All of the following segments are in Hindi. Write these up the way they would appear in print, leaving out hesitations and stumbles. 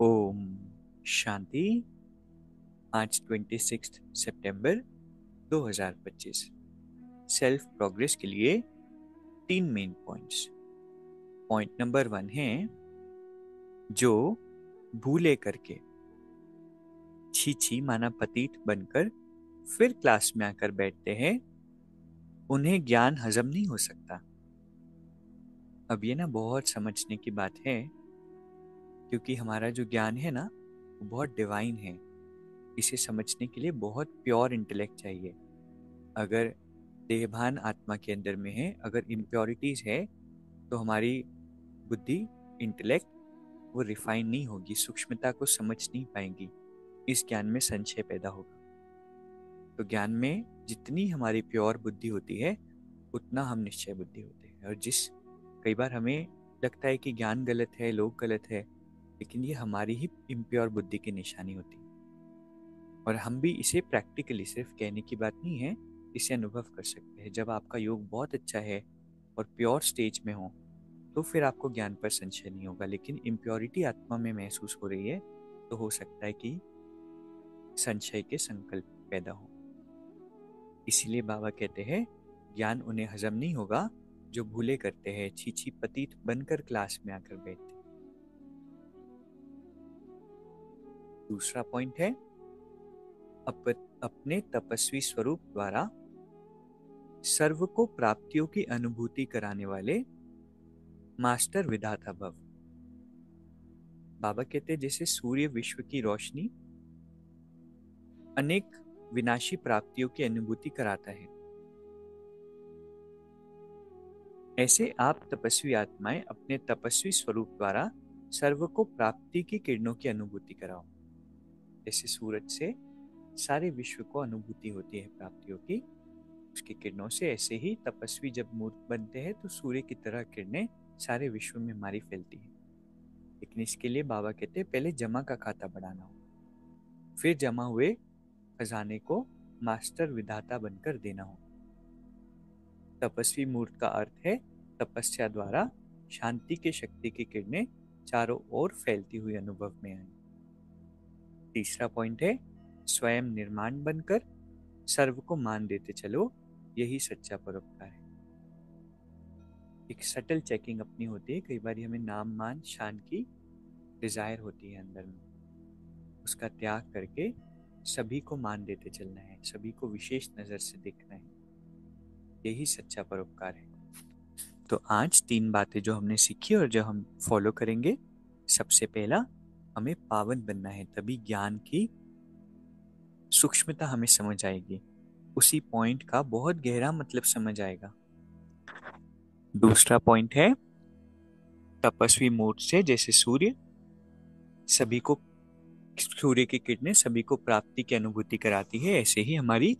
ओम शांति। आज 26 सितंबर 2025। सेल्फ प्रोग्रेस के लिए 3 मेन पॉइंट्स। पॉइंट नंबर 1 है, जो भूले करके छी माना पतित बनकर फिर क्लास में आकर बैठते हैं, उन्हें ज्ञान हजम नहीं हो सकता। अब ये ना बहुत समझने की बात है, क्योंकि हमारा जो ज्ञान है ना, वो बहुत डिवाइन है। इसे समझने के लिए बहुत प्योर इंटेलेक्ट चाहिए। अगर देहभान आत्मा के अंदर में है, अगर इम्प्योरिटीज है, तो हमारी बुद्धि, इंटेलेक्ट वो रिफाइन नहीं होगी, सूक्ष्मता को समझ नहीं पाएंगी। इस ज्ञान में संशय पैदा होगा। तो ज्ञान में जितनी हमारी प्योर बुद्धि होती है, उतना हम निश्चय बुद्धि होते हैं। और कई बार हमें लगता है कि ज्ञान गलत है, लोग गलत है, लेकिन ये हमारी ही इम्प्योर बुद्धि की निशानी होती है। और हम भी इसे प्रैक्टिकली, सिर्फ कहने की बात नहीं है, इसे अनुभव कर सकते हैं। जब आपका योग बहुत अच्छा है और प्योर स्टेज में हो, तो फिर आपको ज्ञान पर संशय नहीं होगा। लेकिन इम्प्योरिटी आत्मा में महसूस हो रही है, तो हो सकता है कि संशय के संकल्प पैदा हो। इसीलिए बाबा कहते हैं, ज्ञान उन्हें हजम नहीं होगा जो भूले करते हैं, छी पतित बनकर क्लास में आकर बैठते। दूसरा पॉइंट है, अपने तपस्वी स्वरूप द्वारा सर्व को प्राप्तियों की अनुभूति कराने वाले मास्टर विधाता भव। बाबा कहते हैं, जैसे सूर्य विश्व की रोशनी अनेक विनाशी प्राप्तियों की अनुभूति कराता है, ऐसे आप तपस्वी आत्माएं अपने तपस्वी स्वरूप द्वारा सर्व को प्राप्ति की किरणों की अनुभूति कराओ। जैसे सूरज से सारे विश्व को अनुभूति होती है प्राप्तियों की, उसकी किरणों से, ऐसे ही तपस्वी जब मूर्त बनते हैं तो सूर्य की तरह किरणें सारे विश्व में हमारी फैलती है। लेकिन इसके लिए बाबा कहते हैं, पहले जमा का खाता बढ़ाना हो, फिर जमा हुए खजाने को मास्टर विधाता बनकर देना हो। तपस्वी मूर्त का अर्थ है तपस्या द्वारा शांति के शक्ति की किरणें चारों ओर फैलती हुई अनुभव में आए। तीसरा पॉइंट है, स्वयं निर्माण बनकर सर्व को मान देते चलो, यही सच्चा परोपकार है। एक सटल चेकिंग अपनी होती है। कई बार हमें नाम मान शान की डिजायर होती है अंदर में, उसका त्याग करके सभी को मान देते चलना है, सभी को विशेष नजर से देखना है, यही सच्चा परोपकार है। तो आज 3 बातें जो हमने सीखी और जो हम फॉलो करेंगे। सबसे पहला, हमें पावन बनना है, तभी ज्ञान की सूक्ष्मता हमें समझ आएगी, उसी पॉइंट का बहुत गहरा मतलब समझ आएगा। दूसरा पॉइंट है, तपस्वी मूर्त से जैसे सभी को सूर्य की किरणें सभी को प्राप्ति की अनुभूति कराती है, ऐसे ही हमारी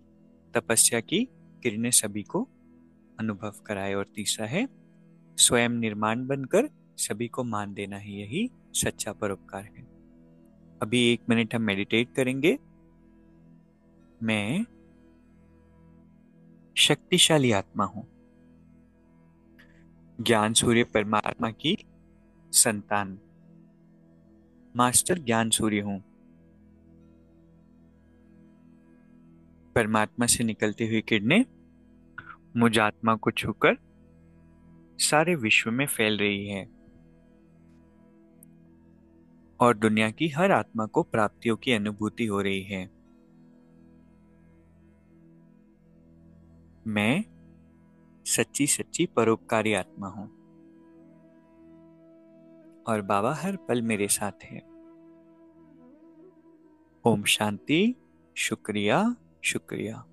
तपस्या की किरणें सभी को अनुभव कराए। और तीसरा है, स्वयं निर्माण बनकर सभी को मान देना ही, यही सच्चा परोपकार है। अभी 1 मिनट हम मेडिटेट करेंगे। मैं शक्तिशाली आत्मा हूं, ज्ञान सूर्य परमात्मा की संतान, मास्टर ज्ञान सूर्य हूं। परमात्मा से निकलती हुई किरणें मुझ आत्मा को छूकर सारे विश्व में फैल रही है और दुनिया की हर आत्मा को प्राप्तियों की अनुभूति हो रही है। मैं सच्ची सच्ची परोपकारी आत्मा हूं और बाबा हर पल मेरे साथ है। ओम शांति। शुक्रिया, शुक्रिया।